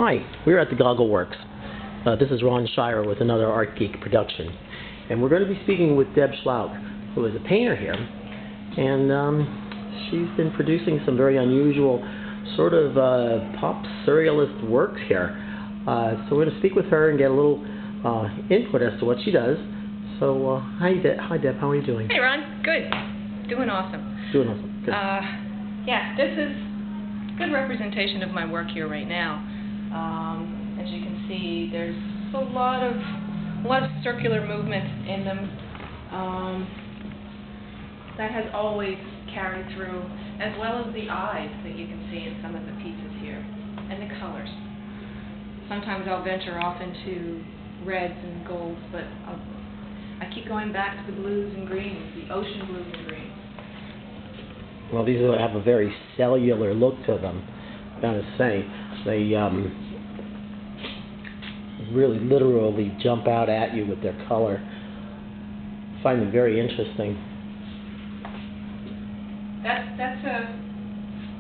Hi, we're at the GoggleWorks. This is Ron Schira with another Art Geek production. And we're going to be speaking with Deb Schlouch, who is a painter here. And she's been producing some very unusual sort of pop-surrealist works here. So we're going to speak with her and get a little input as to what she does. So, hi Deb, how are you doing? Hey Ron, good. Doing awesome. Doing awesome, good. Yeah, this is a good representation of my work here right now. As you can see, there's a lot of circular movement in them. That has always carried through, as well as the eyes that you can see in some of the pieces here, and the colors. Sometimes I'll venture off into reds and golds, but I keep going back to the blues and greens, the ocean blues and greens. Well, these have a very cellular look to them, I gotta say. They really literally jump out at you with their color. I find them very interesting. That's a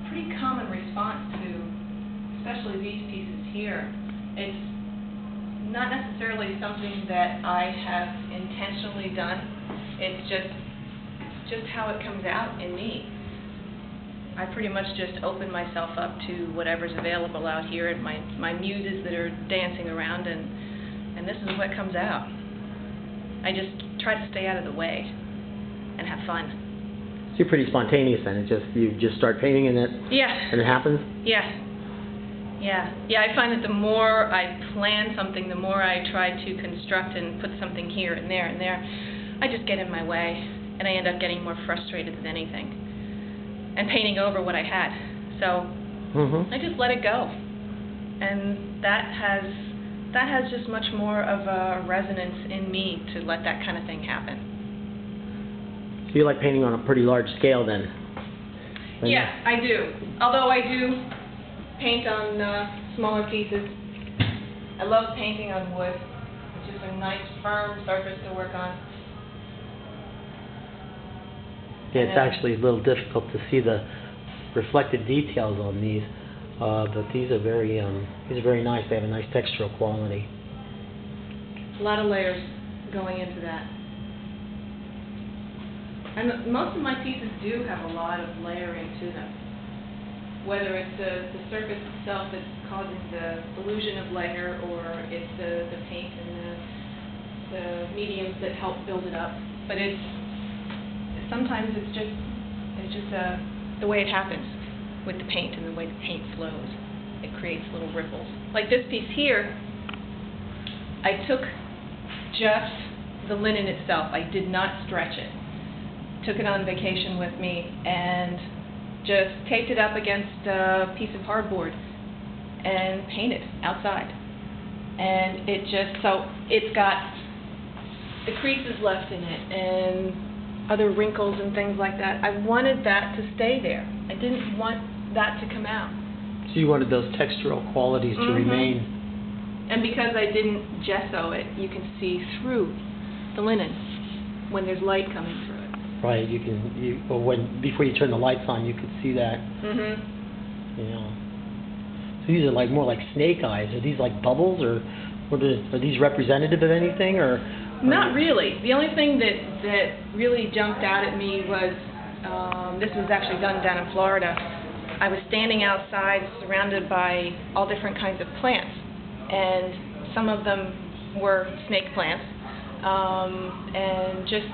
pretty common response to, especially these pieces here. It's not necessarily something that I have intentionally done. It's just how it comes out in me. I pretty much just open myself up to whatever's available out here and my muses that are dancing around, and this is what comes out. I just try to stay out of the way and have fun. So you're pretty spontaneous then. You just start painting and it happens? Yeah, I find that the more I plan something, the more I try to construct and put something here and there and there, I just get in my way, and I end up getting more frustrated than anything and painting over what I had. So I just let it go, and that has just much more of a resonance in me to let that kind of thing happen. So you like painting on a pretty large scale then? Yeah, I do. Although I do paint on smaller pieces. I love painting on wood. It's just a nice firm surface to work on. Yeah, it's actually a little difficult to see the reflected details on these, but these are very nice. They have a nice textural quality. A lot of layers going into that. And most of my pieces do have a lot of layering to them. Whether it's the surface itself that's causing the illusion of layer, or it's the paint and the mediums that help build it up. But sometimes it's just the way it happens with the paint and the way the paint flows. It creates little ripples. Like this piece here, I took just the linen itself. I did not stretch it. Took it on vacation with me and just taped it up against a piece of hardboard and painted outside. And it's got the creases left in it and other wrinkles and things like that. I wanted that to stay there. I didn't want that to come out. So you wanted those textural qualities to remain. And because I didn't gesso it, you can see through the linen when there's light coming through it. Right, before you turn the lights on, you could see that. Yeah. So these are more like snake eyes. Are these like bubbles, or are these representative of anything, or? Not really. The only thing that really jumped out at me was, this was actually done down in Florida. I was standing outside surrounded by all different kinds of plants, and some of them were snake plants, and just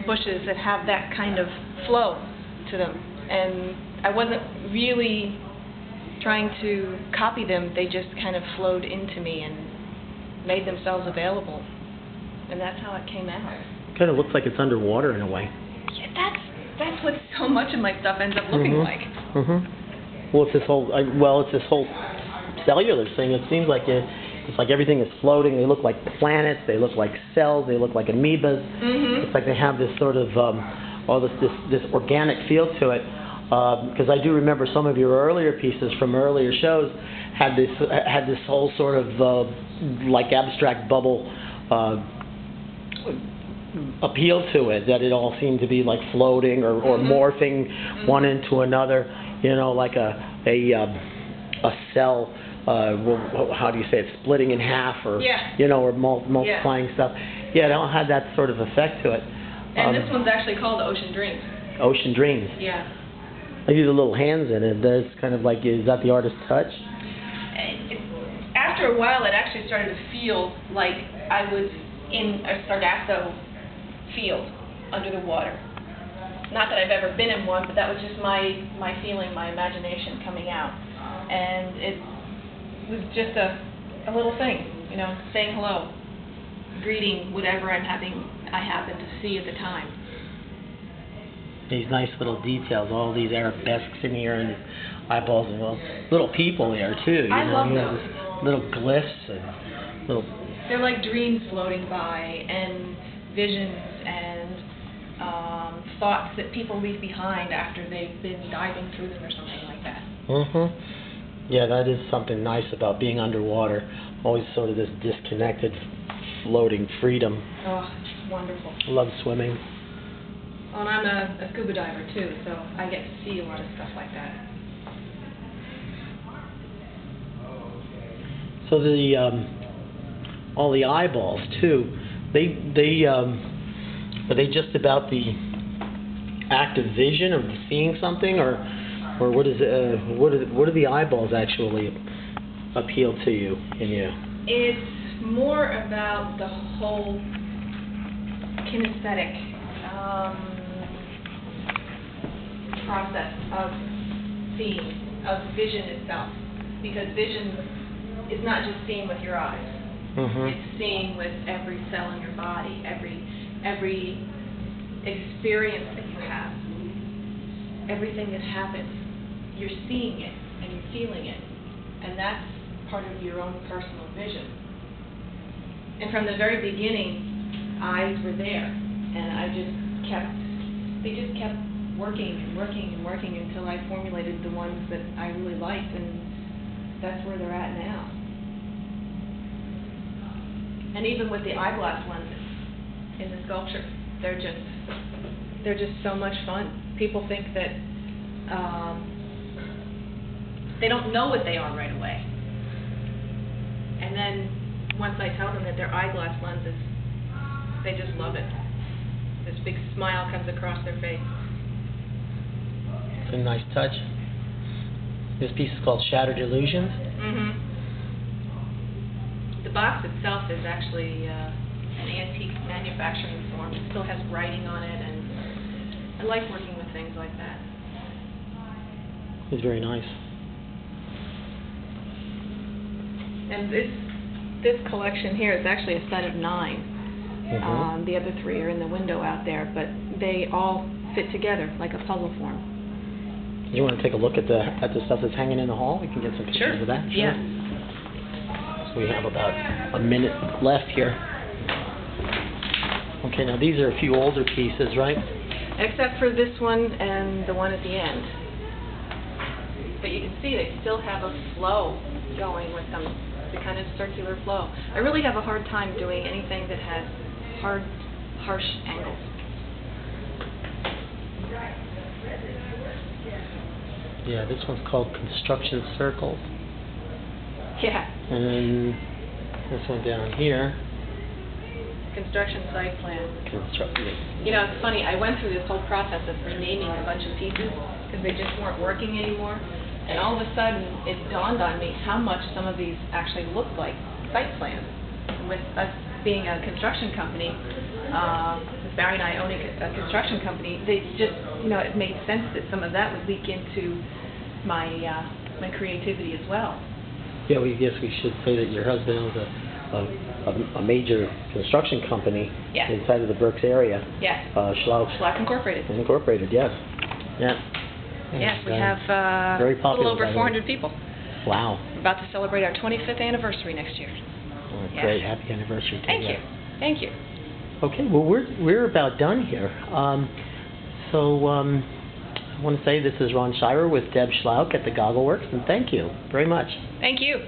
bushes that have that kind of flow to them. And I wasn't really trying to copy them. They just kind of flowed into me and made themselves available. And that's how it came out. It kind of looks like it's underwater in a way. Yeah, that's what so much of my stuff ends up looking like. Well, it's this whole cellular thing. It seems like it's like everything is floating. They look like planets. They look like cells. They look like amoebas. It's like they have this sort of this organic feel to it. Because I do remember some of your earlier pieces from earlier shows had this whole sort of like abstract bubble appeal to it, that it all seemed to be like floating or morphing one into another, like a cell how do you say it, splitting in half, or Yeah. you know, or multiplying stuff. Yeah, they don't have that sort of effect to it. And this one's actually called Ocean Dreams. Ocean Dreams. Yeah. I do the little hands in it. That's kind of like, is that the artist's touch? After a while, it actually started to feel like I was in a Sargasso field under the water. Not that I've ever been in one, but that was just my feeling, my imagination coming out. And it was just a little thing, you know, saying hello, greeting whatever I happen to see at the time. These nice little details, all these arabesques in here, and eyeballs, and little people there too. I love those. Little glyphs and little. They're like dreams floating by, and visions, and thoughts that people leave behind after they've been diving through them or something like that. Mhm. Yeah, that is something nice about being underwater. Always sort of this disconnected, floating freedom. Oh, it's wonderful. I love swimming. Oh, and I'm a scuba diver too, so I get to see a lot of stuff like that. So the all the eyeballs too. They are they just about the act of vision of seeing something, or what is what do the eyeballs actually appeal to you in you? It's more about the whole kinesthetic process of seeing, of vision itself, because vision is not just seeing with your eyes. Mm-hmm. It's seeing with every cell in your body, every experience that you have, everything that happens. You're seeing it and you're feeling it, and that's part of your own personal vision. And from the very beginning, eyes were there, and they just kept working and working and working until I formulated the ones that I really liked, and that's where they're at now. And even with the eyeglass lenses in the sculpture, they're just so much fun. People think that they don't know what they are right away, and then once I tell them that they're eyeglass lenses, they just love it. This big smile comes across their face. It's a nice touch. This piece is called Shattered Illusions. Mm-hmm. The box itself is actually an antique manufacturing form. It still has writing on it, and I like working with things like that. It's very nice. And this collection here is actually a set of 9. Mm-hmm. The other 3 are in the window out there, but they all fit together like a puzzle form. You want to take a look at the stuff that's hanging in the hall? We can get some pictures of that. Sure. Yeah. So we have about a minute left here. Okay, now these are a few older pieces, right? Except for this one and the one at the end. But you can see they still have a flow going with them, the kind of circular flow. I really have a hard time doing anything that has hard, harsh angles. Yeah, this one's called Construction Circles. Yeah. And then this one down here. Construction site plan. Construction. You know, it's funny, I went through this whole process of renaming a bunch of pieces because they just weren't working anymore. And all of a sudden, it dawned on me how much some of these actually look like site plans. With us being a construction company, Barry and I owning a construction company, they just, you know, it made sense that some of that would leak into my my creativity as well. Yeah, we guess we should say that your husband owns a major construction company inside of the Berks area. Yes. Schlouch. Schlouch Incorporated. Incorporated, yes. Yeah. Yes, we have very a little popular, over 400 people. Wow. We're about to celebrate our 25th anniversary next year. Oh, great. Happy anniversary to Thank you. Thank you. Okay, well, we're about done here. I want to say this is Ron Schira with Deb Schlouch at the GoggleWorks, and thank you very much. Thank you.